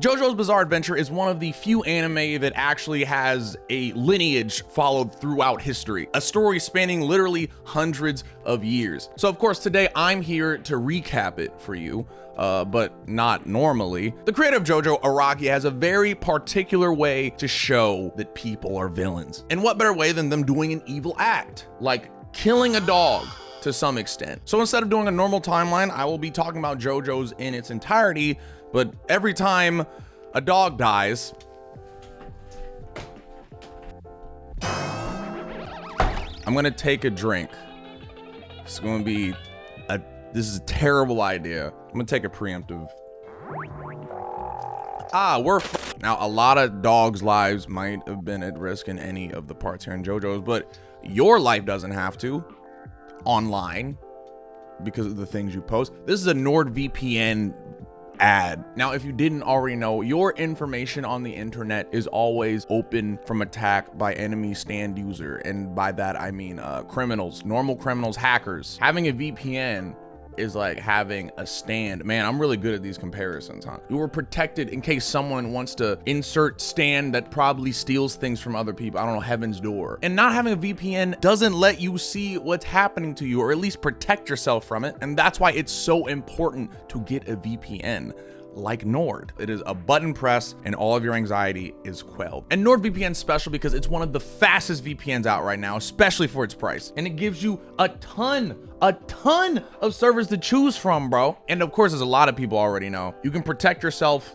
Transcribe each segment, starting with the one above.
JoJo's Bizarre Adventure is one of the few anime that actually has a lineage followed throughout history, a story spanning literally hundreds of years. So of course today I'm here to recap it for you, but not normally. The creator of JoJo, Araki, has a very particular way to show that people are villains. And what better way than them doing an evil act, like killing a dog to some extent. So instead of doing a normal timeline, I will be talking about JoJo's in its entirety, but every time a dog dies, I'm gonna take a drink. It's gonna be this is a terrible idea. I'm gonna take a preemptive. Now a lot of dogs' lives might have been at risk in any of the parts here in JoJo's, but your life doesn't have to online because of the things you post. This is a NordVPN ad. Now, if you didn't already know, your information on the internet is always open from attack by enemy stand user. And by that, I mean criminals, normal criminals, hackers. Having a VPN is like having a stand. Man, I'm really good at these comparisons, huh? You were protected in case someone wants to insert stand that probably steals things from other people. I don't know, heaven's door. And not having a VPN doesn't let you see what's happening to you, or at least protect yourself from it. And that's why it's so important to get a VPN. Like Nord. It is a button press and all of your anxiety is quelled. And NordVPN is special because it's one of the fastest VPNs out right now, especially for its price. And it gives you a ton of servers to choose from, bro. And of course, as a lot of people already know, you can protect yourself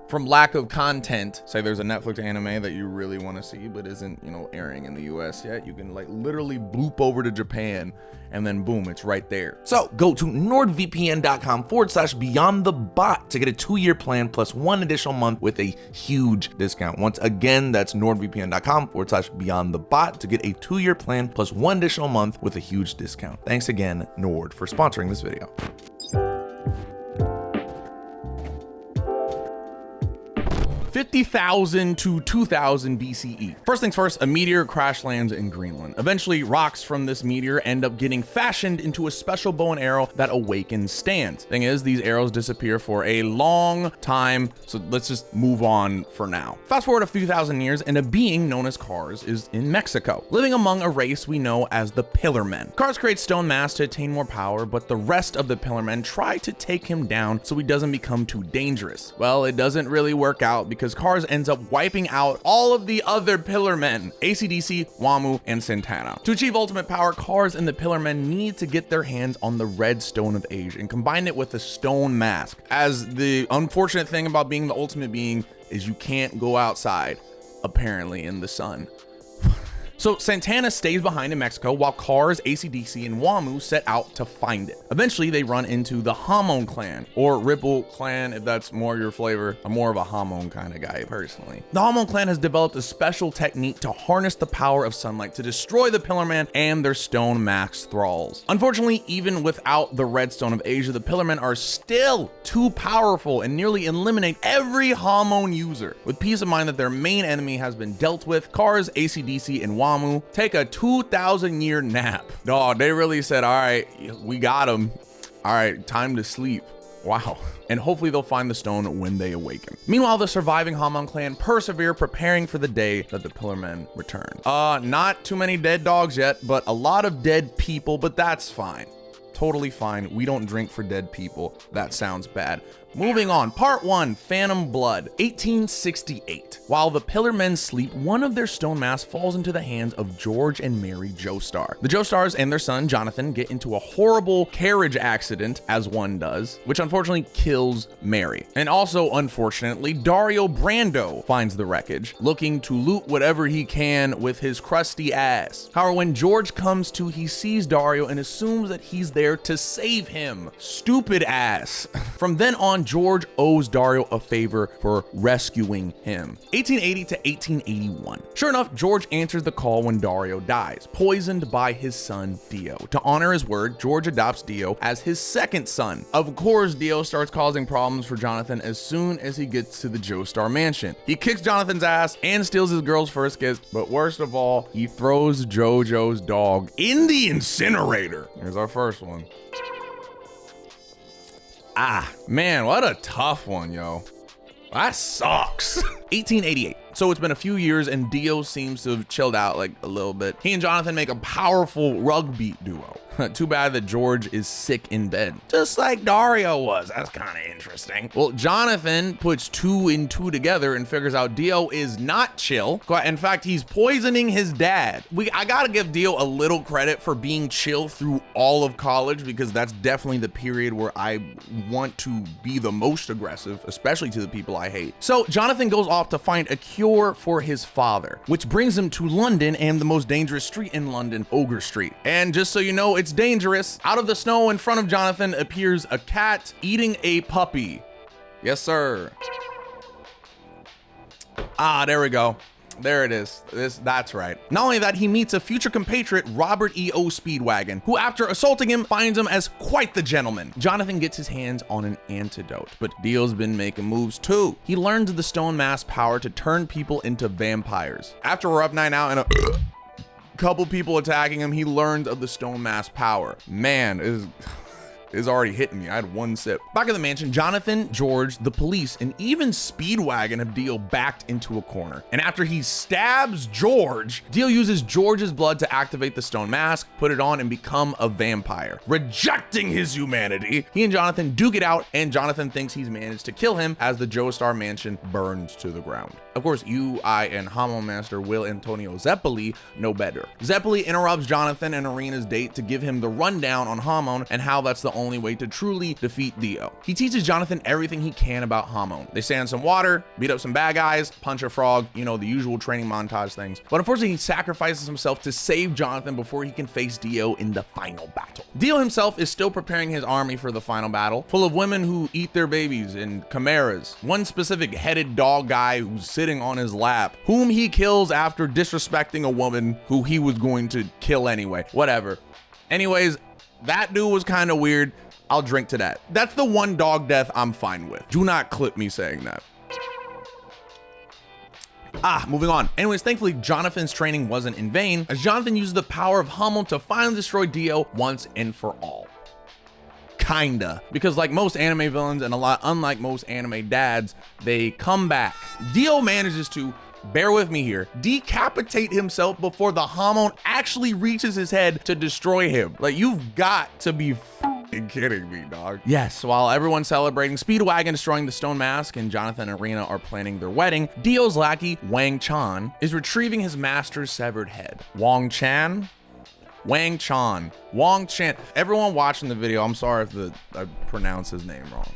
from lack of content. Say there's a Netflix anime that you really want to see but isn't, you know, airing in the US yet. You can like literally bloop over to Japan and then boom, it's right there. So go to nordvpn.com/beyondthebot to get a 2-year plan plus 1 additional month with a huge discount. Once again, that's nordvpn.com/beyondthebot to get a 2-year plan plus 1 additional month with a huge discount. Thanks again, Nord, for sponsoring this video. 50,000 to 2000 BCE. First things first, a meteor crash lands in Greenland. Eventually, rocks from this meteor end up getting fashioned into a special bow and arrow that awakens stands. Thing is, these arrows disappear for a long time, so let's just move on for now. Fast forward a few thousand years, and a being known as Cars is in Mexico, living among a race we know as the Pillar Men. Cars creates stone masks to attain more power, but the rest of the Pillar Men try to take him down so he doesn't become too dangerous. Well, it doesn't really work out because Cars ends up wiping out all of the other Pillar Men, AC/DC, Wamu, and Santana. To achieve ultimate power, Cars and the Pillar Men need to get their hands on the red stone of age and combine it with a stone mask. As the unfortunate thing about being the ultimate being is you can't go outside, apparently, in the sun. So Santana stays behind in Mexico while Cars, AC/DC, and Wamu set out to find it. Eventually, they run into the Hamon clan, or Ripple clan if that's more your flavor. I'm more of a Hamon kind of guy personally. The Hamon clan has developed a special technique to harness the power of sunlight to destroy the Pillar Man and their stone masked thralls. Unfortunately, even without the red stone of Asia, the Pillar Men are still too powerful and nearly eliminate every Hamon user. With peace of mind that their main enemy has been dealt with, Cars, AC/DC, and Wamu take a 2,000-year nap. Dog, they really said, all right, we got him. All right, time to sleep. Wow. And hopefully they'll find the stone when they awaken. Meanwhile, the surviving Hamon clan persevere, preparing for the day that the Pillar Men return. Not too many dead dogs yet, but a lot of dead people, but that's fine. Totally fine. We don't drink for dead people. That sounds bad. Moving on, part 1, Phantom Blood, 1868. While the Pillar Men sleep, one of their stone masks falls into the hands of George and Mary Joestar. The Joestars and their son, Jonathan, get into a horrible carriage accident, as one does, which unfortunately kills Mary. And also, unfortunately, Dario Brando finds the wreckage, looking to loot whatever he can with his crusty ass. However, when George comes to, he sees Dario and assumes that he's there to save him. Stupid ass. From then on, George owes Dario a favor for rescuing him. 1880 to 1881. Sure enough, George answers the call when Dario dies, poisoned by his son Dio. To honor his word, George adopts Dio as his second son. Of course, Dio starts causing problems for Jonathan as soon as he gets to the Joestar mansion. He kicks Jonathan's ass and steals his girl's first kiss, but worst of all, he throws JoJo's dog in the incinerator. Here's our first one. Man, what a tough one, yo. That sucks. 1888. So it's been a few years and Dio seems to have chilled out like a little bit. He and Jonathan make a powerful rugby duo. Too bad that George is sick in bed, just like Dario was. That's kind of interesting. Well, Jonathan puts 2 and 2 together and figures out Dio is not chill. In fact, he's poisoning his dad. I gotta give Dio a little credit for being chill through all of college, because that's definitely the period where I want to be the most aggressive, especially to the people I hate. So Jonathan goes off to find a cure for his father, which brings him to London and the most dangerous street in London, Ogre Street. And just so you know, it's dangerous. Out of the snow in front of Jonathan appears a cat eating a puppy. Yes, sir. Ah, there we go. There it is. That's right. Not only that, he meets a future compatriot, Robert E.O. Speedwagon, who after assaulting him finds him as quite the gentleman. Jonathan gets his hands on an antidote, but Dio's been making moves too. He learns the stone mask power to turn people into vampires. After a rough night out and a couple people attacking him, he learned of the stone mask power. Man, is already hitting me. I had 1 sip. Back at the mansion, Jonathan, George, the police, and even Speedwagon have Dio backed into a corner. And after he stabs George, Dio uses George's blood to activate the stone mask, put it on, and become a vampire. Rejecting his humanity, he and Jonathan duke it out, and Jonathan thinks he's managed to kill him as the Joestar mansion burns to the ground. Of course, you, I, and Homo Master Will Antonio Zeppeli know better. Zeppeli interrupts Jonathan and Arena's date to give him the rundown on Hamon and how that's the only way to truly defeat Dio. He teaches Jonathan everything he can about Hamon. They stay in some water, beat up some bad guys, punch a frog, you know, the usual training montage things. But unfortunately, he sacrifices himself to save Jonathan before he can face Dio in the final battle. Dio himself is still preparing his army for the final battle, full of women who eat their babies and chimeras. One specific headed dog guy who's sitting on his lap, whom he kills after disrespecting a woman who he was going to kill anyway. Whatever. Anyways, that dude was kind of weird. I'll drink to that. That's the one dog death I'm fine with. Do not clip me saying that. Moving on. Anyways, thankfully, Jonathan's training wasn't in vain, as Jonathan uses the power of Hamon to finally destroy Dio once and for all. Kinda, because like most anime villains and unlike most anime dads, they come back. Dio manages to, bear with me here, decapitate himself before the Hamon actually reaches his head to destroy him. Like, you've got to be kidding me, dog. Yes, while everyone's celebrating, Speedwagon destroying the stone mask and Jonathan and Arena are planning their wedding, Dio's lackey, Wang Chan, is retrieving his master's severed head. Wang Chan? Wang Chan. Wang Chan. Everyone watching the video, I'm sorry if I pronounce his name wrong.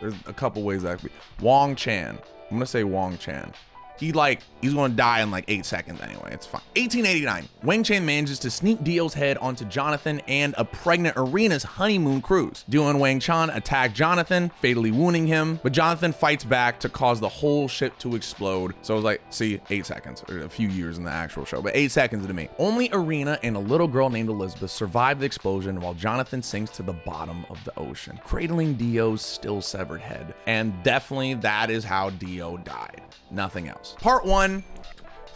There's a couple ways that could be. Wang Chan. I'm gonna say Wang Chan. He's gonna die in like 8 seconds anyway, it's fine. 1889, Wang Chan manages to sneak Dio's head onto Jonathan and a pregnant Arena's honeymoon cruise. Dio and Wang Chan attack Jonathan, fatally wounding him, but Jonathan fights back to cause the whole ship to explode. So it was like, see, 8 seconds, or a few years in the actual show, but 8 seconds to me. Only Arena and a little girl named Elizabeth survive the explosion while Jonathan sinks to the bottom of the ocean, cradling Dio's still severed head. And definitely that is how Dio died. Nothing else. Part 1,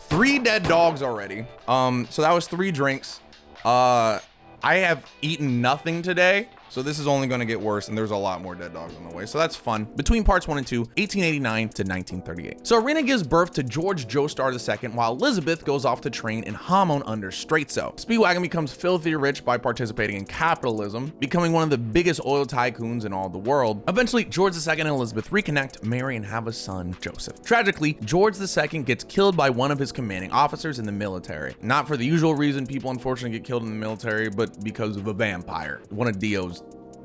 3 dead dogs already. So that was 3 drinks. I have eaten nothing today, so this is only going to get worse, and there's a lot more dead dogs on the way, so that's fun. Between parts 1 and 2, 1889 to 1938. So Arena gives birth to George Joestar II, while Elizabeth goes off to train in Hamon under Straitso. Speedwagon becomes filthy rich by participating in capitalism, becoming one of the biggest oil tycoons in all the world. Eventually, George II and Elizabeth reconnect, marry, and have a son, Joseph. Tragically, George II gets killed by one of his commanding officers in the military. Not for the usual reason people unfortunately get killed in the military, but because of a vampire. One of Dio's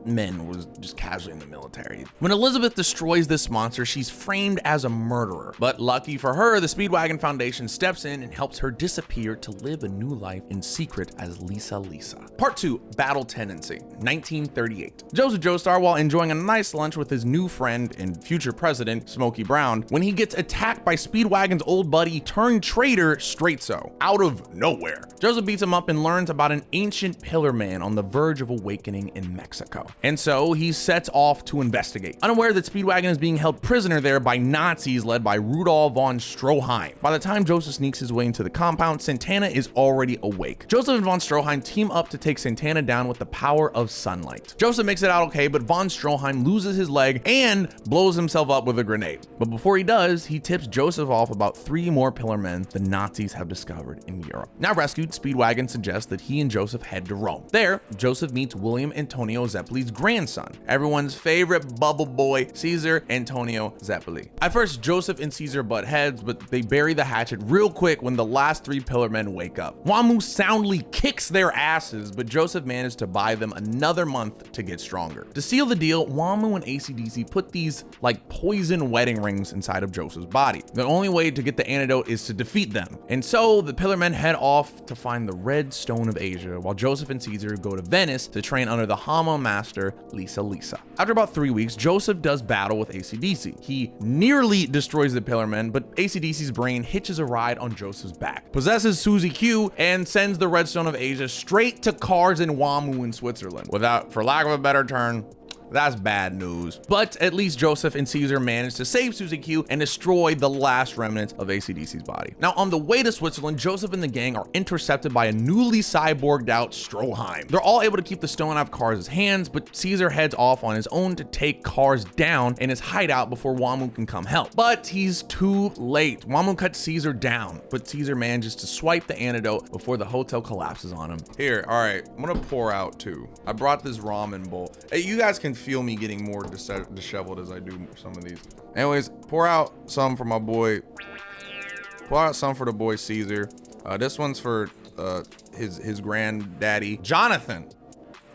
men was just casually in the military. When Elizabeth destroys this monster, she's framed as a murderer. But lucky for her, the Speedwagon Foundation steps in and helps her disappear to live a new life in secret as Lisa Lisa. Part 2, Battle Tendency, 1938. Joseph Joestar, while enjoying a nice lunch with his new friend and future president, Smokey Brown, when he gets attacked by Speedwagon's old buddy turned traitor, Straitso, out of nowhere. Joseph beats him up and learns about an ancient pillar man on the verge of awakening in Mexico. And so he sets off to investigate, unaware that Speedwagon is being held prisoner there by Nazis led by Rudolf von Stroheim. By the time Joseph sneaks his way into the compound, Santana is already awake. Joseph and von Stroheim team up to take Santana down with the power of sunlight. Joseph makes it out okay, but von Stroheim loses his leg and blows himself up with a grenade. But before he does, he tips Joseph off about 3 more pillar men the Nazis have discovered in Europe. Now rescued, Speedwagon suggests that he and Joseph head to Rome. There, Joseph meets William Antonio Zeppeli's grandson, everyone's favorite bubble boy, Caesar Antonio Zeppeli. At first, Joseph and Caesar butt heads, but they bury the hatchet real quick when the last 3 pillar men wake up. Wamu soundly kicks their asses, but Joseph managed to buy them another month to get stronger. To seal the deal, Wamu and AC/DC put these like poison wedding rings inside of Joseph's body. The only way to get the antidote is to defeat them. And so the pillar men head off to find the red stone of Asia, while Joseph and Caesar go to Venice to train under the Hama master Lisa. After about 3 weeks, Joseph does battle with AC/DC. He nearly destroys the pillar men, but AC/DC's brain hitches a ride on Joseph's back, possesses Susie Q, and sends the red stone of Asia straight to Kars and Wamu in Switzerland. Without, for lack of a better term, that's bad news. But at least Joseph and Caesar managed to save Susie Q and destroy the last remnants of AC/DC's body. Now, on the way to Switzerland, Joseph and the gang are intercepted by a newly cyborged out Stroheim. They're all able to keep the stone out of Kars' hands, but Caesar heads off on his own to take Kars down in his hideout before Wamu can come help. But he's too late. Wamu cuts Caesar down, but Caesar manages to swipe the antidote before the hotel collapses on him. Here, all right, I'm gonna pour out too. I brought this ramen bowl. Hey, you guys can feel me getting more disheveled as I do some of these. Anyways, pour out some for my boy. Pour out some for the boy Caesar. This one's for his granddaddy Jonathan.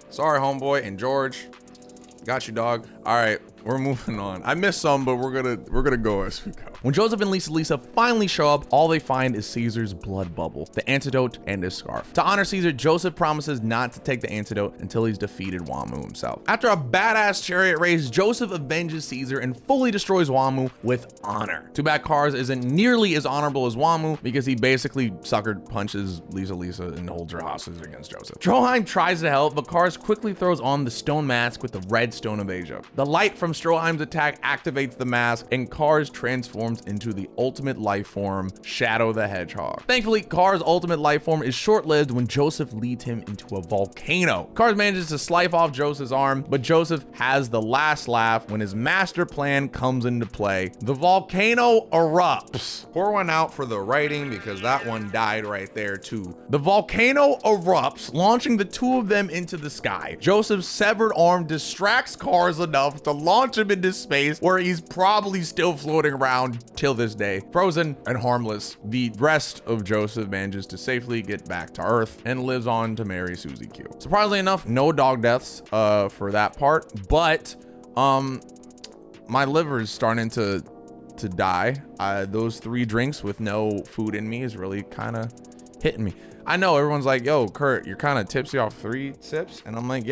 Sorry, homeboy, and George. Got you, dog. All right, we're moving on. I missed some, but we're gonna go as we go. When Joseph and Lisa finally show up, all they find is Caesar's blood bubble, the antidote, and his scarf. To honor Caesar, Joseph promises not to take the antidote until he's defeated Wamu himself. After a badass chariot race, Joseph avenges Caesar and fully destroys Wamu with honor. Too bad Kars isn't nearly as honorable as Wamu because he basically sucker punches Lisa and holds her hostage against Joseph. Stroheim tries to help, but Kars quickly throws on the stone mask with the red stone of Asia. The light from Stroheim's attack activates the mask, and Kars transforms into the ultimate life form, Shadow the Hedgehog. Thankfully, Kars' ultimate life form is short-lived when Joseph leads him into a volcano. Kars manages to slice off Joseph's arm, but Joseph has the last laugh when his master plan comes into play. The volcano erupts. Pour one out for the writing because that one died right there too. The volcano erupts, launching the 2 of them into the sky. Joseph's severed arm distracts Kars enough to launch him into space, where he's probably still floating around till this day, frozen and harmless. The rest of Joseph manages to safely get back to Earth and lives on to marry Susie Q. Surprisingly enough, no dog deaths for that part, but my liver is starting to die. Those 3 drinks with no food in me is really kind of hitting me. I know everyone's like, yo, Curt, you're kind of tipsy off 3 sips, and I'm like,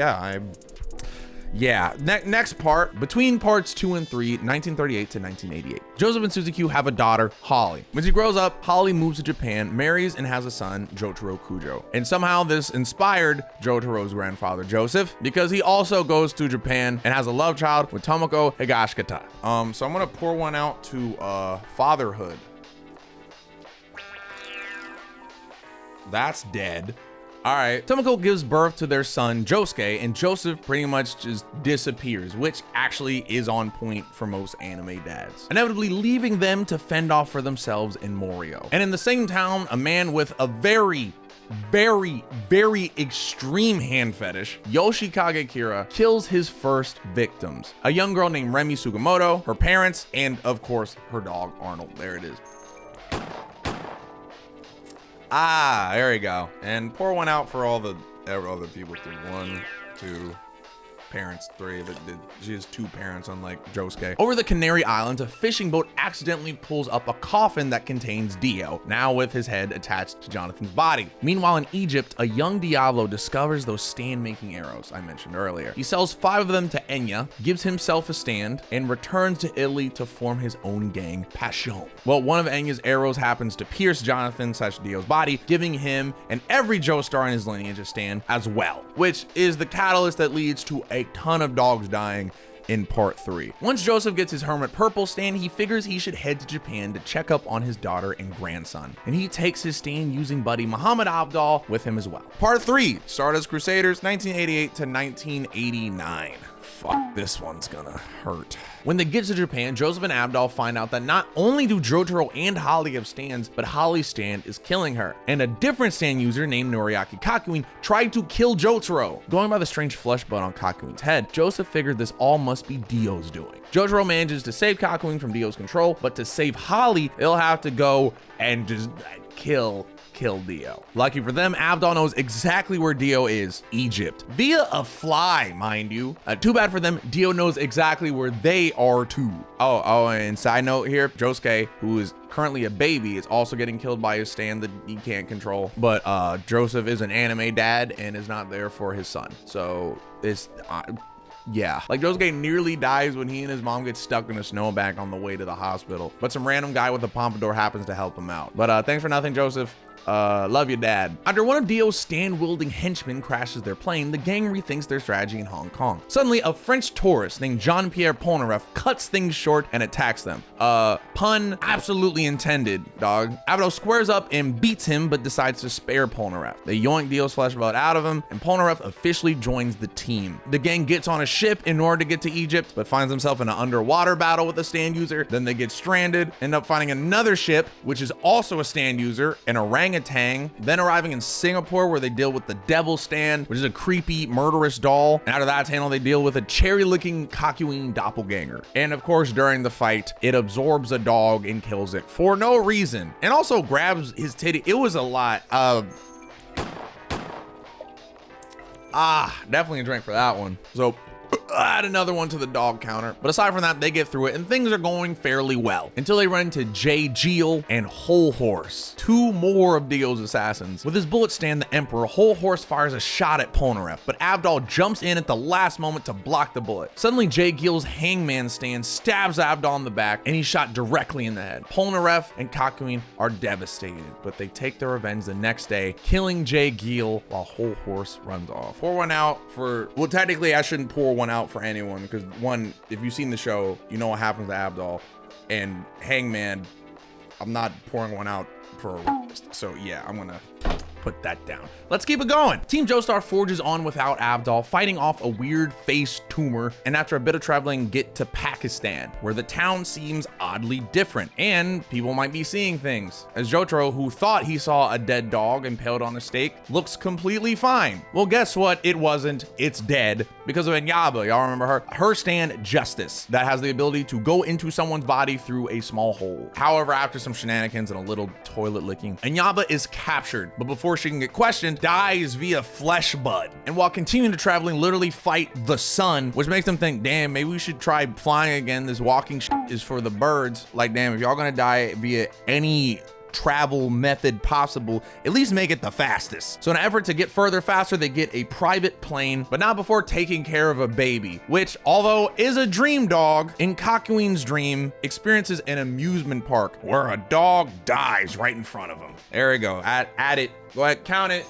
yeah, next part, between parts 2 and 3, 1938 to 1988. Joseph and Susie Q have a daughter, Holly. When she grows up, Holly moves to Japan, marries, and has a son, Jotaro Kujo. And somehow this inspired Jotaro's grandfather, Joseph, because he also goes to Japan and has a love child with Tomoko Higashikata. So I'm gonna pour one out to fatherhood. That's dead. All right, Tomoko gives birth to their son, Josuke, and Joseph pretty much just disappears, which actually is on point for most anime dads, inevitably leaving them to fend off for themselves in Morio. And in the same town, a man with a very extreme hand fetish, Yoshikage Kira, kills his first victims. A young girl named Remi Sugimoto, her parents, and of course, her dog, Arnold. There it is. Ah, there we go. And pour one out for all the other people too. 1, 2, parents, 3. She has 2 parents, unlike Josuke. Over the Canary Islands, a fishing boat accidentally pulls up a coffin that contains Dio, now with his head attached to Jonathan's body. Meanwhile, in Egypt, a young Diablo discovers those stand-making arrows I mentioned earlier. He sells 5 of them to Enya, gives himself a stand, and returns to Italy to form his own gang, Passion. Well, one of Enya's arrows happens to pierce Jonathan/Dio's body, giving him and every Joestar in his lineage a stand as well, which is the catalyst that leads to a ton of dogs dying in part 3. Once Joseph gets his hermit purple stand, he figures he should head to Japan to check up on his daughter and grandson. And he takes his stand using buddy Muhammad Abdal with him as well. Part 3, Stardust Crusaders, 1988 to 1989. Fuck, this one's gonna hurt. When they get to Japan, Joseph and Abdal find out that not only do Jotaro and Holly have stands, but Holly's stand is killing her. And a different stand user named Noriaki Kakuin tried to kill Jotaro. Going by the strange flesh bud on Kakuin's head, Joseph figured this all must be Dio's doing. Jotaro manages to save Kakuin from Dio's control, but to save Holly, they'll have to go and just kill Dio. Lucky for them, Abdal knows exactly where Dio is, Egypt. Via a fly, mind you. Too bad for them, Dio knows exactly where they are too. Oh, and side note here, Josuke, who is currently a baby, is also getting killed by his stand that he can't control. But Joseph is an anime dad and is not there for his son. So it's... yeah, like Josuke nearly dies when he and his mom get stuck in a snowbank on the way to the hospital, but some random guy with a pompadour happens to help him out. But thanks for nothing, Joseph. Love you, Dad. After one of Dio's stand-wielding henchmen crashes their plane, the gang rethinks their strategy in Hong Kong. Suddenly, a French tourist named Jean-Pierre Polnareff cuts things short and attacks them. Pun absolutely intended, dog. Abdo squares up and beats him, but decides to spare Polnareff. They yoink Dio's flesh bud out of him, and Polnareff officially joins the team. The gang gets on a ship in order to get to Egypt, but finds themselves in an underwater battle with a stand user. Then they get stranded, end up finding another ship, which is also a stand user, an orangutan, then arriving in Singapore where they deal with the Devil Stand, which is a creepy, murderous doll. And out of that handle, they deal with a cherry-licking Kakuin doppelganger. And of course, during the fight, it absorbs a dog and kills it for no reason. And also grabs his titty. It was a lot. Definitely a drink for that one. So add another one to the dog counter. But aside from that, they get through it and things are going fairly well until they run into Jay Geel and Whole Horse, two more of Dio's assassins. With his bullet stand, the Emperor, Whole Horse fires a shot at Polnareff, but Abdal jumps in at the last moment to block the bullet. Suddenly, Jay Geel's hangman stand stabs Abdal in the back and he's shot directly in the head. Polnareff and Kakuin are devastated, but they take their revenge the next day, killing Jay Geel while Whole Horse runs off. Pour one out for, well, technically I shouldn't pour one out for anyone because one, if you've seen the show, you know what happens to Abdal, and Hangman, I'm not pouring one out for a so yeah, I'm gonna put that down. Let's keep it going. Team Joestar forges on without Abdal, fighting off a weird face tumor, and after a bit of traveling, get to Pakistan, where the town seems oddly different, and people might be seeing things. As Jotaro, who thought he saw a dead dog impaled on a stake, looks completely fine. Well, guess what? It wasn't. It's dead because of Enyaba. Y'all remember her? Her stand, Justice, that has the ability to go into someone's body through a small hole. However, after some shenanigans and a little toilet licking, Enyaba is captured, but before she can get questioned, dies via flesh bud. And while continuing to traveling, literally fight the sun, which makes them think, damn, maybe we should try flying again. This walking is for the birds. Like, damn, if y'all gonna die via any travel method possible, at least make it the fastest. So in an effort to get further faster, they get a private plane, but not before taking care of a baby, which, although is a dream dog, in Kakuin's dream, experiences an amusement park where a dog dies right in front of him. There we go. Add it. Go ahead, count it.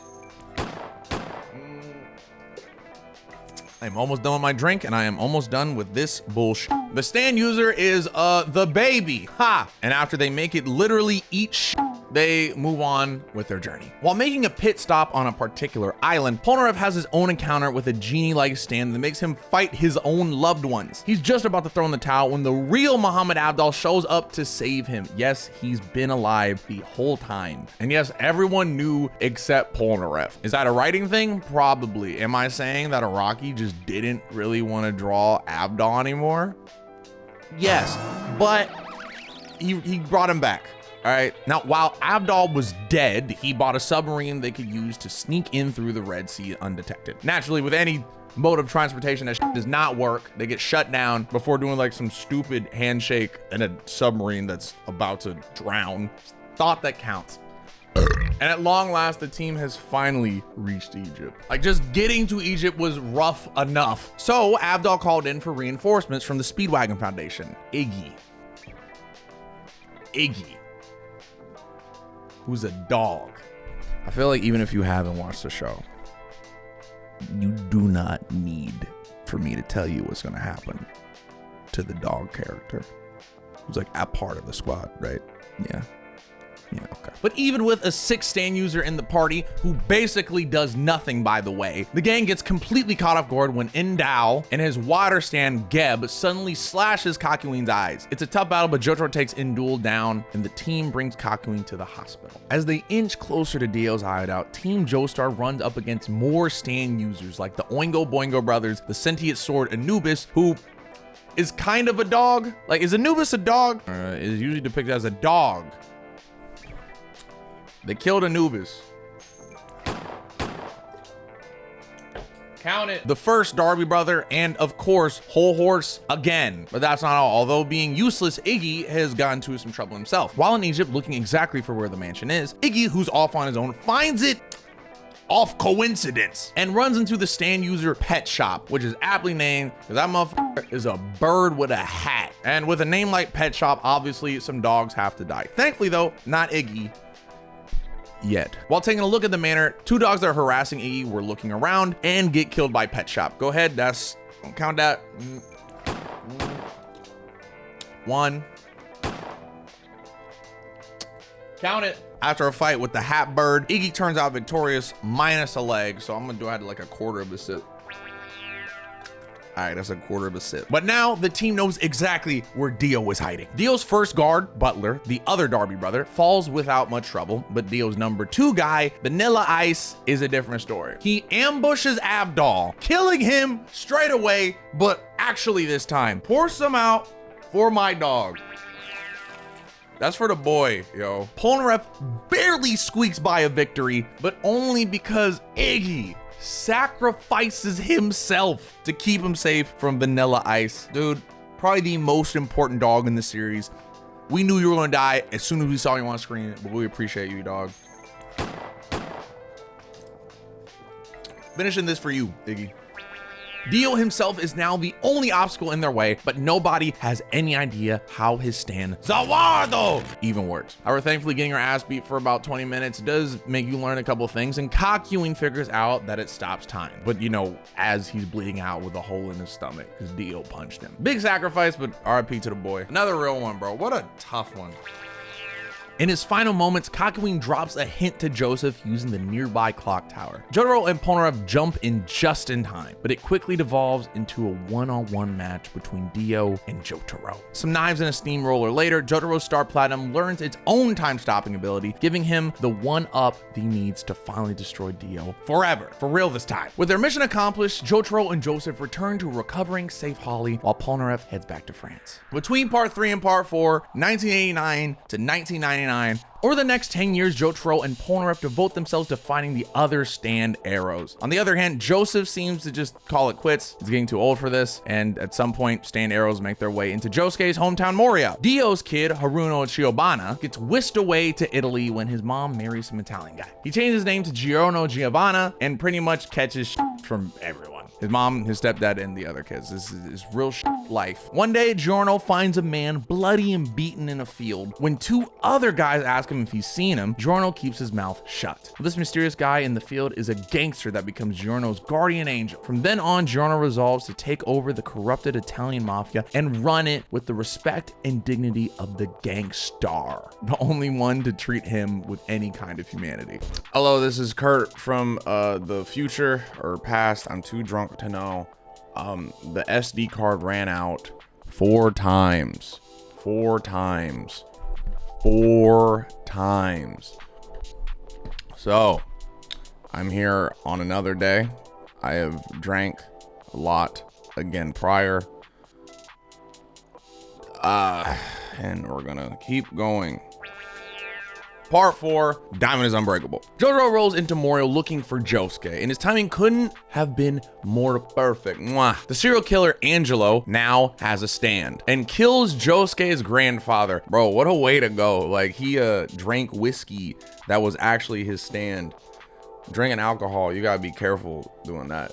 I'm almost done with my drink, and I am almost done with this bullshit. The stand user is the baby. Ha! And after they make it literally eat shit, they move on with their journey. While making a pit stop on a particular island, Polnareff has his own encounter with a genie-like stand that makes him fight his own loved ones. He's just about to throw in the towel when the real Muhammad Abdal shows up to save him. Yes, he's been alive the whole time. And yes, everyone knew except Polnareff. Is that a writing thing? Probably. Am I saying that Araki just didn't really want to draw Abdal anymore? Yes, but he brought him back. All right. Now, while Abdal was dead, he bought a submarine they could use to sneak in through the Red Sea undetected. Naturally, with any mode of transportation that does not work, they get shut down before doing like some stupid handshake in a submarine that's about to drown. Thought that counts. And at long last, the team has finally reached Egypt. Like, just getting to Egypt was rough enough. So Abdal called in for reinforcements from the Speedwagon Foundation. Iggy, who's a dog. I feel like even if you haven't watched the show, you do not need for me to tell you what's gonna happen to the dog character. Who's like a part of the squad, right? Yeah. Yeah, okay. But even with a 6 stand user in the party, who basically does nothing, by the way, the gang gets completely caught off guard when Indao and his water stand Geb suddenly slashes Kakyoin's eyes. It's a tough battle, but Jotaro takes Indul down, and the team brings Kakyoin to the hospital. As they inch closer to Dio's hideout, Team Joestar runs up against more stand users like the Oingo Boingo brothers, the sentient sword Anubis, who is kind of a dog. Like, is Anubis a dog? Is usually depicted as a dog. They killed Anubis. Count it. The first Darby brother, and of course, Whole Horse again. But that's not all. Although being useless, Iggy has gotten into some trouble himself. While in Egypt looking exactly for where the mansion is, Iggy, who's off on his own, finds it off coincidence and runs into the stand user pet shop, which is aptly named because that motherfucker is a bird with a hat. And with a name like Pet Shop, obviously some dogs have to die. Thankfully though, not Iggy. Yet. While taking a look at the manor, 2 dogs that are harassing Iggy were looking around and get killed by Pet Shop. Go ahead, don't count that. 1. Count it. After a fight with the hat bird, Iggy turns out victorious minus a leg, so I'm gonna do like a quarter of a sip. All right, that's a quarter of a sip. But now the team knows exactly where Dio was hiding. Dio's first guard, Butler, the other Darby brother, falls without much trouble, but Dio's number 2 guy, Vanilla Ice, is a different story. He ambushes Avdol, killing him straight away, but actually this time, pour some out for my dog. That's for the boy, yo. Polnareff barely squeaks by a victory, but only because Iggy sacrifices himself to keep him safe from Vanilla Ice. Dude, probably the most important dog in the series. We knew you were gonna die as soon as we saw you on screen, but we appreciate you, dog. Finishing this for you, Iggy. Dio himself is now the only obstacle in their way, but nobody has any idea how his stand Zawardo even works. However, thankfully getting her ass beat for about 20 minutes does make you learn a couple things, and Kakyoin figures out that it stops time. But you know, as he's bleeding out with a hole in his stomach because Dio punched him. Big sacrifice, but RIP to the boy. Another real one, bro. What a tough one. In his final moments, Kakyoin drops a hint to Joseph using the nearby clock tower. Jotaro and Polnareff jump in just in time, but it quickly devolves into a one-on-one match between Dio and Jotaro. Some knives and a steamroller later, Jotaro's Star Platinum learns its own time-stopping ability, giving him the one-up he needs to finally destroy Dio forever. For real this time. With their mission accomplished, Jotaro and Joseph return to a recovering Safe Holly while Polnareff heads back to France. Between part 3 and part 4, 1989 to 1999, over the next 10 years, Jotaro and Polnareff devote themselves to finding the other stand arrows. On the other hand, Joseph seems to just call it quits. He's getting too old for this, and at some point, stand arrows make their way into Josuke's hometown Moria. Dio's kid, Haruno Chiobana, gets whisked away to Italy when his mom marries some Italian guy. He changes his name to Giorno Giovanna and pretty much catches shit from everyone. His mom, his stepdad, and the other kids. This is real life. One day, Giorno finds a man bloody and beaten in a field. When 2 other guys ask him if he's seen him, Giorno keeps his mouth shut. This mysterious guy in the field is a gangster that becomes Giorno's guardian angel. From then on, Giorno resolves to take over the corrupted Italian mafia and run it with the respect and dignity of the gangstar, the only one to treat him with any kind of humanity. Hello, this is Curt from the future or past. I'm too drunk to know. The SD card ran out 4 times. 4 times. 4 times. So I'm here on another day. I have drank a lot again prior. And we're gonna keep going. Part 4, Diamond is Unbreakable. Jotaro rolls into Morio looking for Josuke, and his timing couldn't have been more perfect. Mwah. The serial killer Angelo now has a stand and kills Josuke's grandfather. Bro, what a way to go. Like, he drank whiskey that was actually his stand. Drinking alcohol, you gotta be careful doing that.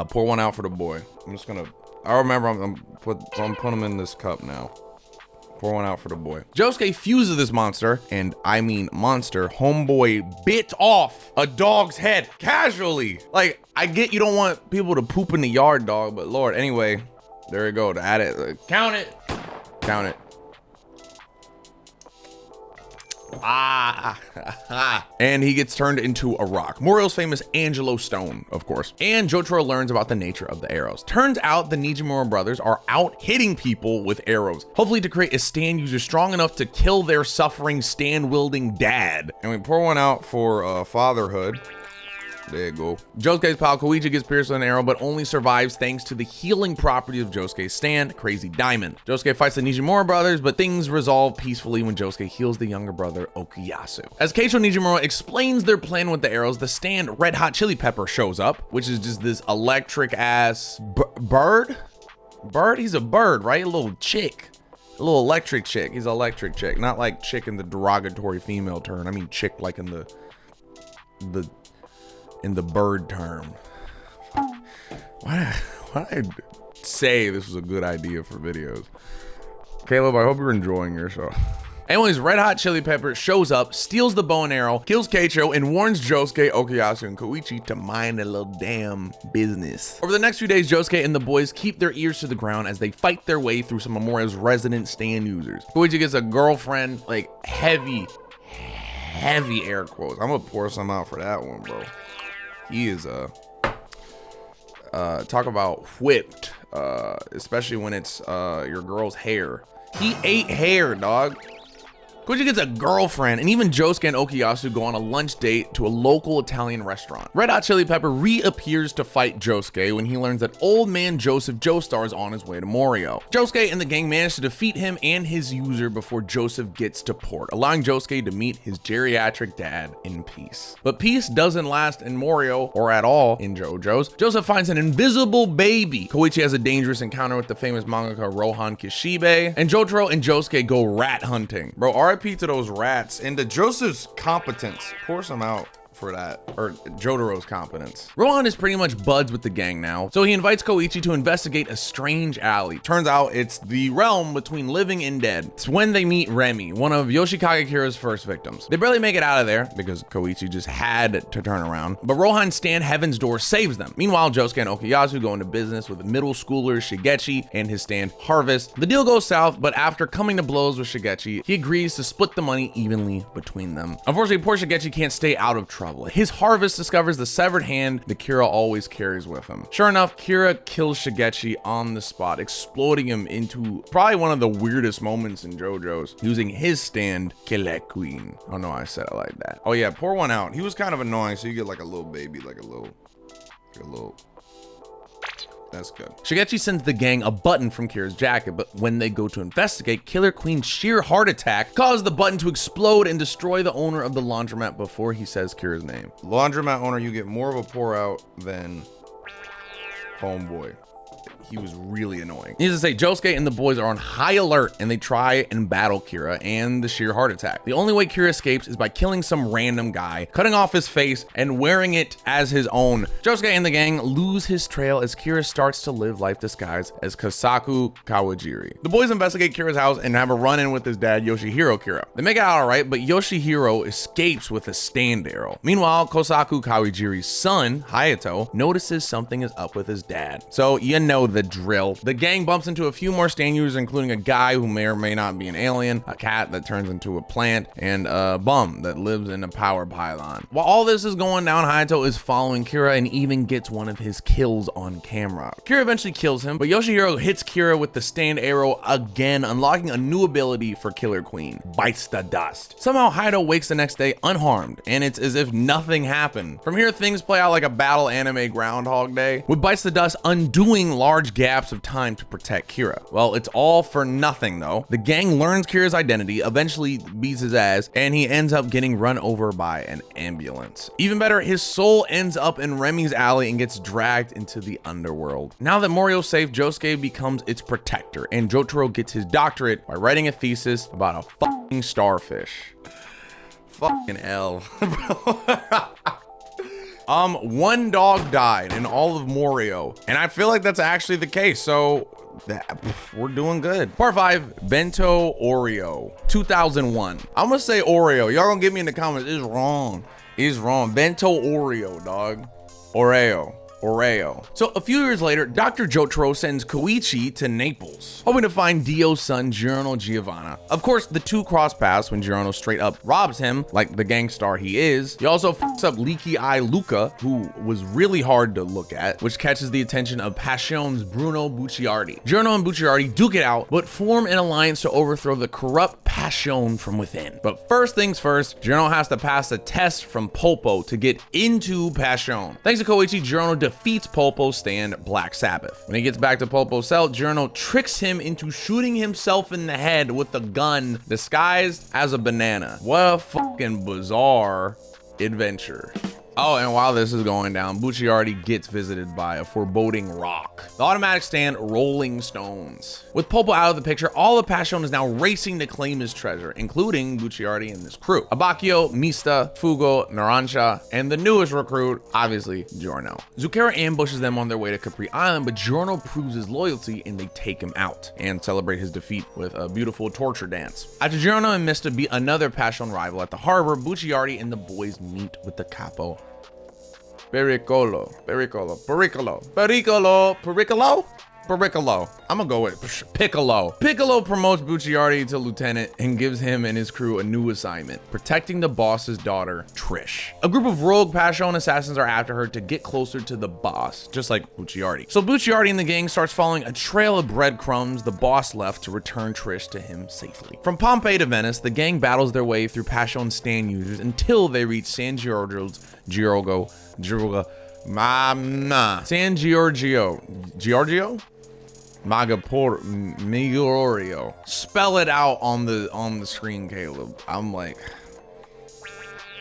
Pour one out for the boy. I remember I'm putting him in this cup now. Pour one out for the boy. Josuke fuses this monster, and I mean monster. Homeboy bit off a dog's head casually. Like, I get you don't want people to poop in the yard, dog, but Lord, anyway, there we go. To add it, count it, count it. And he gets turned into a rock. Morio's famous Angelo Stone, of course. And Jotaro learns about the nature of the arrows. Turns out the Nijimura brothers are out hitting people with arrows, hopefully to create a stand user strong enough to kill their suffering stand-wielding dad. And we pour one out for fatherhood. There you go. Josuke's pal Koichi gets pierced with an arrow, but only survives thanks to the healing property of Josuke's stand, Crazy Diamond. Josuke fights the Nijimura brothers, but things resolve peacefully when Josuke heals the younger brother, Okuyasu. As Keicho Nijimura explains their plan with the arrows, the stand Red Hot Chili Pepper shows up, which is just this electric ass bird? Bird? He's a bird, right? A little chick. A little electric chick. He's an electric chick. Not like chick in the derogatory female term. I mean chick like in the bird term. Why did I say this was a good idea for videos? Caleb, I hope you're enjoying yourself. Anyways, Red Hot Chili Pepper shows up, steals the bow and arrow, kills Keicho, and warns Josuke, Okuyasu, and Koichi to mind a little damn business. Over the next few days, Josuke and the boys keep their ears to the ground as they fight their way through some of Morio's resident stand users. Koichi gets a girlfriend, like heavy air quotes. I'm gonna pour some out for that one, bro. He is talk about whipped, especially when it's your girl's hair. He ate hair, dog. Koichi gets a girlfriend, and even Josuke and Okuyasu go on a lunch date to a local Italian restaurant. Red Hot Chili Pepper reappears to fight Josuke when he learns that old man Joseph Joestar is on his way to Morio. Josuke and the gang manage to defeat him and his user before Joseph gets to port, allowing Josuke to meet his geriatric dad in peace. But peace doesn't last in Morio, or at all in JoJo's. Joseph finds an invisible baby. Koichi has a dangerous encounter with the famous mangaka Rohan Kishibe, and Jotaro and Josuke go rat hunting. Bro, RIP to those rats, and to Joseph's competence. Pour some out for that, or Jotaro's competence. Rohan is pretty much buds with the gang now, so he invites Koichi to investigate a strange alley. Turns out it's the realm between living and dead. It's when they meet Remy, one of Yoshikage Kira's first victims. They barely make it out of there because Koichi just had to turn around, but Rohan's stand Heaven's Door saves them. Meanwhile, Josuke and Okuyasu go into business with middle schooler Shigechi and his stand Harvest. The deal goes south, but after coming to blows with Shigechi, he agrees to split the money evenly between them. Unfortunately, poor Shigechi can't stay out of trouble. His Harvest discovers the severed hand that Kira always carries with him. Sure enough, Kira kills Shigechi on the spot, exploding him into probably one of the weirdest moments in JoJo's, using his stand, Killer Queen. Oh no, I said it like that. Oh yeah, pour one out. He was kind of annoying, so you get like a little baby, like a little. That's good. Shigechi sends the gang a button from Kira's jacket, but when they go to investigate, Killer Queen's sheer heart attack caused the button to explode and destroy the owner of the laundromat before he says Kira's name. Laundromat owner, you get more of a pour out than homeboy. He was really annoying. Needless to say, Josuke and the boys are on high alert, and they try and battle Kira and the sheer heart attack. The only way Kira escapes is by killing some random guy, cutting off his face, and wearing it as his own. Josuke and the gang lose his trail as Kira starts to live life disguised as Kosaku Kawajiri. The boys investigate Kira's house and have a run-in with his dad, Yoshihiro Kira. They make it out alright, but Yoshihiro escapes with a stand arrow. Meanwhile, Kosaku Kawajiri's son, Hayato, notices something is up with his dad. So you know the drill. The gang bumps into a few more stand users, including a guy who may or may not be an alien, a cat that turns into a plant, and a bum that lives in a power pylon. While all this is going down, Hayato is following Kira and even gets one of his kills on camera. Kira eventually kills him, but Yoshihiro hits Kira with the stand arrow again, unlocking a new ability for Killer Queen, Bites the Dust. Somehow Hayato wakes the next day unharmed, and it's as if nothing happened. From here, things play out like a battle anime Groundhog Day, with Bites the Dust undoing large gaps of time to protect Kira. Well, it's all for nothing though. The gang learns Kira's identity, eventually beats his ass, and he ends up getting run over by an ambulance. Even better, his soul ends up in Remy's alley and gets dragged into the underworld. Now that Morio's safe, Josuke becomes its protector, and Jotaro gets his doctorate by writing a thesis about a fucking starfish. Fucking L. One dog died in all of Morio, and I feel like that's actually the case. So we're doing good. Part 5, Vento Aureo, 2001. I'm gonna say Oreo. Y'all gonna get me in the comments. It's wrong. It's wrong. Vento Aureo, dog. Aureo. So a few years later, Dr. Jotaro sends Koichi to Naples, hoping to find Dio's son, Giorno Giovanna. Of course, the two cross paths when Giorno straight up robs him, like the gangstar he is. He also fucks up leaky eye Luca, who was really hard to look at, which catches the attention of Passion's Bruno Bucciardi. Giorno and Bucciardi duke it out, but form an alliance to overthrow the corrupt Passion from within. But first things first, Giorno has to pass a test from Polpo to get into Passion. Thanks to Koichi, Giorno defeats Polpo's stand, Black Sabbath. When he gets back to Polpo's cell, Giorno tricks him into shooting himself in the head with a gun disguised as a banana. What a fucking bizarre adventure. Oh, and while this is going down, Bucciardi gets visited by a foreboding rock. The automatic stand, Rolling Stones. With Polpo out of the picture, all of Passion is now racing to claim his treasure, including Bucciardi and his crew. Abacchio, Mista, Fugo, Narancia, and the newest recruit, obviously, Giorno. Zucchero ambushes them on their way to Capri Island, but Giorno proves his loyalty and they take him out and celebrate his defeat with a beautiful torture dance. After Giorno and Mista beat another Passion rival at the harbor, Bucciardi and the boys meet with the capo. Pericolo. I'm gonna go with Piccolo. Piccolo promotes Bucciardi to lieutenant and gives him and his crew a new assignment, protecting the boss's daughter, Trish. A group of rogue Passion assassins are after her to get closer to the boss, just like Bucciardi. So Bucciardi and the gang starts following a trail of breadcrumbs the boss left to return Trish to him safely. From Pompeii to Venice, the gang battles their way through Passion stand users until they reach San Giorgio, Megaporio. Spell it out on the screen, Caleb. I'm like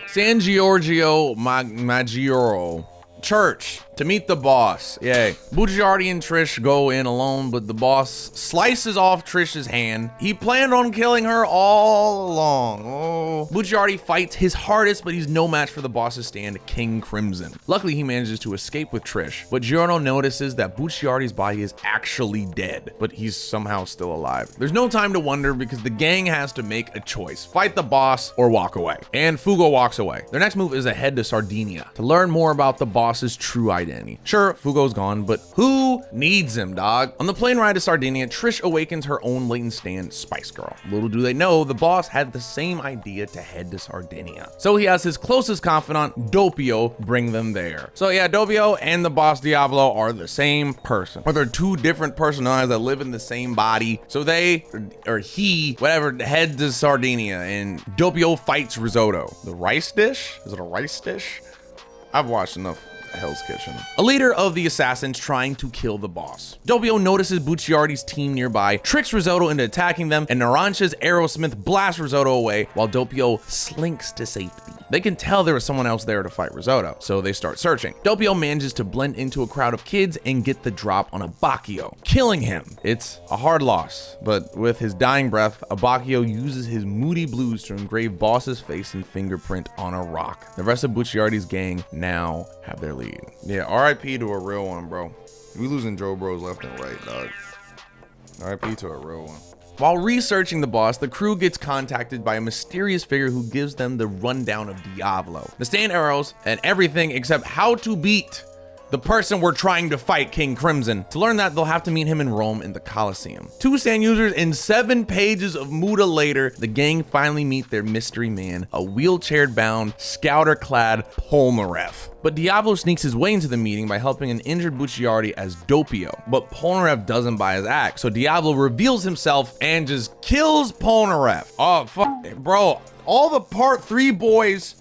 San Giorgio Maggiore Church to meet the boss. Yay. Bucciardi and Trish go in alone, but the boss slices off Trish's hand. He planned on killing her all along. Oh. Bucciardi fights his hardest, but he's no match for the boss's stand, King Crimson. Luckily, he manages to escape with Trish, but Giorno notices that Bucciardi's body is actually dead, but he's somehow still alive. There's no time to wonder because the gang has to make a choice: fight the boss or walk away. And Fugo walks away. Their next move is a head to Sardinia to learn more about the boss's true identity. Sure, Fugo's gone, but who needs him, dog? On the plane ride to Sardinia, Trish awakens her own latent stand, Spice Girl. Little do they know, the boss had the same idea to head to Sardinia. So he has his closest confidant, Doppio, bring them there. So yeah, Doppio and the boss Diavolo are the same person, but they're two different personalities that live in the same body. So they, or he, whatever, head to Sardinia, and Doppio fights risotto. The rice dish? Is it a rice dish? I've watched enough Hell's Kitchen. A leader of the assassins trying to kill the boss. Doppio notices Bucciardi's team nearby, tricks Risotto into attacking them, and Narancia's Aerosmith blasts Risotto away while Doppio slinks to safety. They can tell there was someone else there to fight Risotto, so they start searching. Doppio manages to blend into a crowd of kids and get the drop on Abacchio, killing him. It's a hard loss, but with his dying breath, Abacchio uses his moody blues to engrave boss's face and fingerprint on a rock. The rest of Bucciardi's gang now have their lead. Yeah, RIP to a real one, bro. We losing Joe Bros left and right, dog. RIP to a real one. While researching the boss, the crew gets contacted by a mysterious figure who gives them the rundown of Diavolo, the stand arrows, and everything except how to beat the person we're trying to fight, King Crimson. To learn that, they'll have to meet him in Rome in the Colosseum. 2 stand users and 7 pages of Muda later, the gang finally meet their mystery man, a wheelchair-bound, scouter-clad Polnareff. But Diavolo sneaks his way into the meeting by helping an injured Bucciardi as Doppio. But Polnareff doesn't buy his act, so Diavolo reveals himself and just kills Polnareff. Oh, fuck it, bro. All the part 3 boys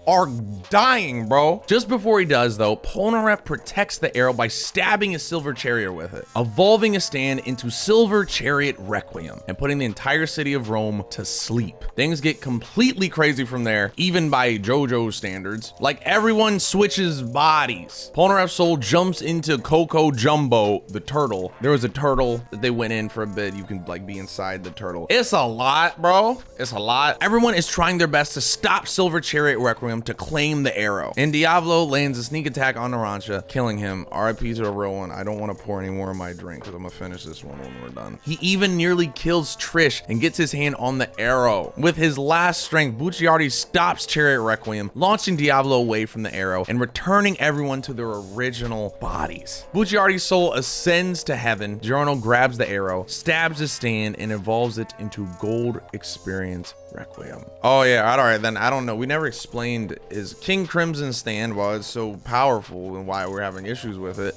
are dying, bro. Just before he does, though, Polnareff protects the arrow by stabbing a silver chariot with it, evolving a stand into Silver Chariot Requiem and putting the entire city of Rome to sleep. Things get completely crazy from there, even by JoJo's standards. Like, everyone switches bodies. Polnareff's soul jumps into Coco Jumbo, the turtle. There was a turtle that they went in for a bit. You can, like, be inside the turtle. It's a lot, bro. It's a lot. Everyone is trying their best to stop Silver Chariot Requiem Requiem to claim the arrow. And Diablo lands a sneak attack on Narancia, killing him. RIP to a real one. I don't want to pour any more of my drink because I'm gonna finish this one when we're done. He even nearly kills Trish and gets his hand on the arrow. With his last strength, Bucciarati stops Chariot Requiem, launching Diablo away from the arrow and returning everyone to their original bodies. Bucciarati's soul ascends to heaven. Giorno grabs the arrow, stabs his stand, and evolves it into Gold Experience Requiem. Oh yeah, all right then. I don't know. We never explained his King Crimson stand, why it's so powerful and why we're having issues with it,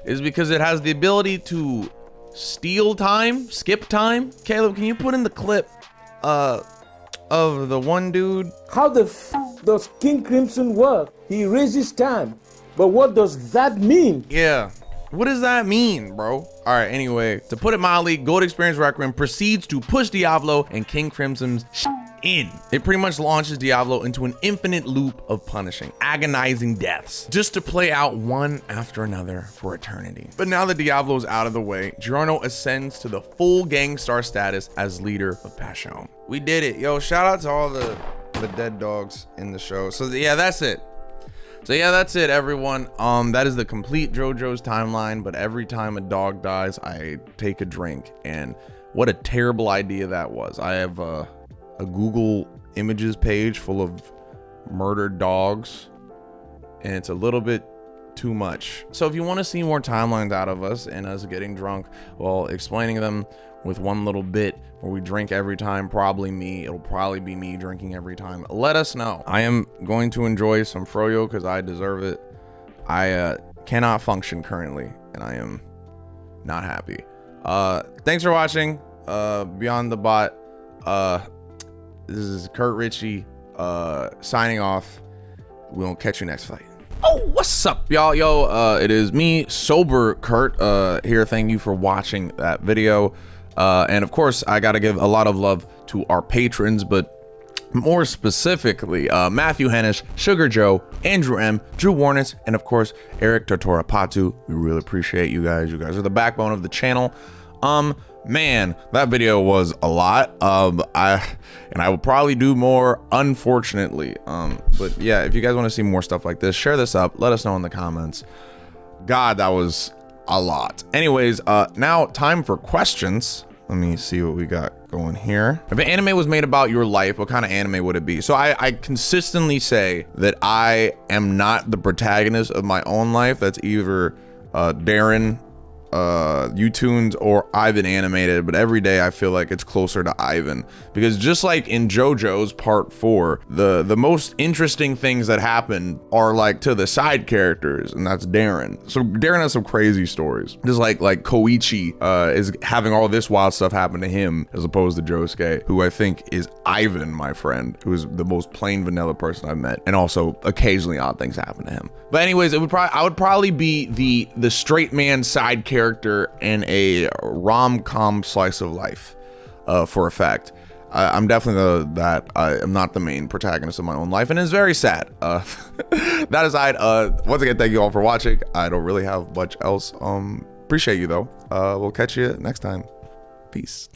is because it has the ability to steal time, skip time. Caleb, can you put in the clip of the one dude? How the does King Crimson work? He raises time, but what does that mean? Yeah. What does that mean, bro? All right, anyway, to put it mildly, Gold Experience Requiem proceeds to push Diablo and King Crimson's in. It pretty much launches Diablo into an infinite loop of punishing, agonizing deaths, just to play out one after another for eternity. But now that Diablo's out of the way, Giorno ascends to the full gangstar status as leader of Passion. We did it. Yo, shout out to all the dead dogs in the show. So yeah, that's it. So yeah, that's it, everyone. That is the complete JoJo's timeline, but every time a dog dies, I take a drink, and what a terrible idea that was. I have a Google Images page full of murdered dogs, and it's a little bit too much. So if you want to see more timelines out of us and us getting drunk while explaining them with one little bit where we drink every time, it'll probably be me drinking every time, let us know. I am going to enjoy some froyo because I deserve it. I cannot function currently and I am not happy. Thanks for watching Beyond the Bot. This is CurtRichy signing off. We'll catch you next fight. Oh, what's up, y'all? Yo, it is me, sober Curt, here. Thank you for watching that video. And of course, I gotta give a lot of love to our patrons, but more specifically, Matthew Hennish, Sugar Joe, Andrew M, Drew Warnitz, and of course, Eric Tortorapatu. We really appreciate you guys. You guys are the backbone of the channel. Man, that video was a lot. I will probably do more, unfortunately. But yeah, if you guys want to see more stuff like this, share this up. Let us know in the comments. God, that was a lot. Anyways, now time for questions. Let me see what we got going here. If an anime was made about your life, what kind of anime would it be? So I consistently say that I am not the protagonist of my own life. That's either Darren U-Tunes or Ivan animated, but every day I feel like it's closer to Ivan, because just like in JoJo's part 4, the most interesting things that happen are like to the side characters, and that's Darren. So Darren has some crazy stories, just like Koichi is having all this wild stuff happen to him, as opposed to Josuke, who I think is Ivan, my friend, who is the most plain vanilla person I've met, and also occasionally odd things happen to him. But anyways, I would probably be the straight man side character in a rom-com slice of life, for a fact. I'm definitely I'm not the main protagonist of my own life, and it's very sad. That aside, once again, thank you all for watching. I don't really have much else. Appreciate you though. We'll catch you next time. Peace.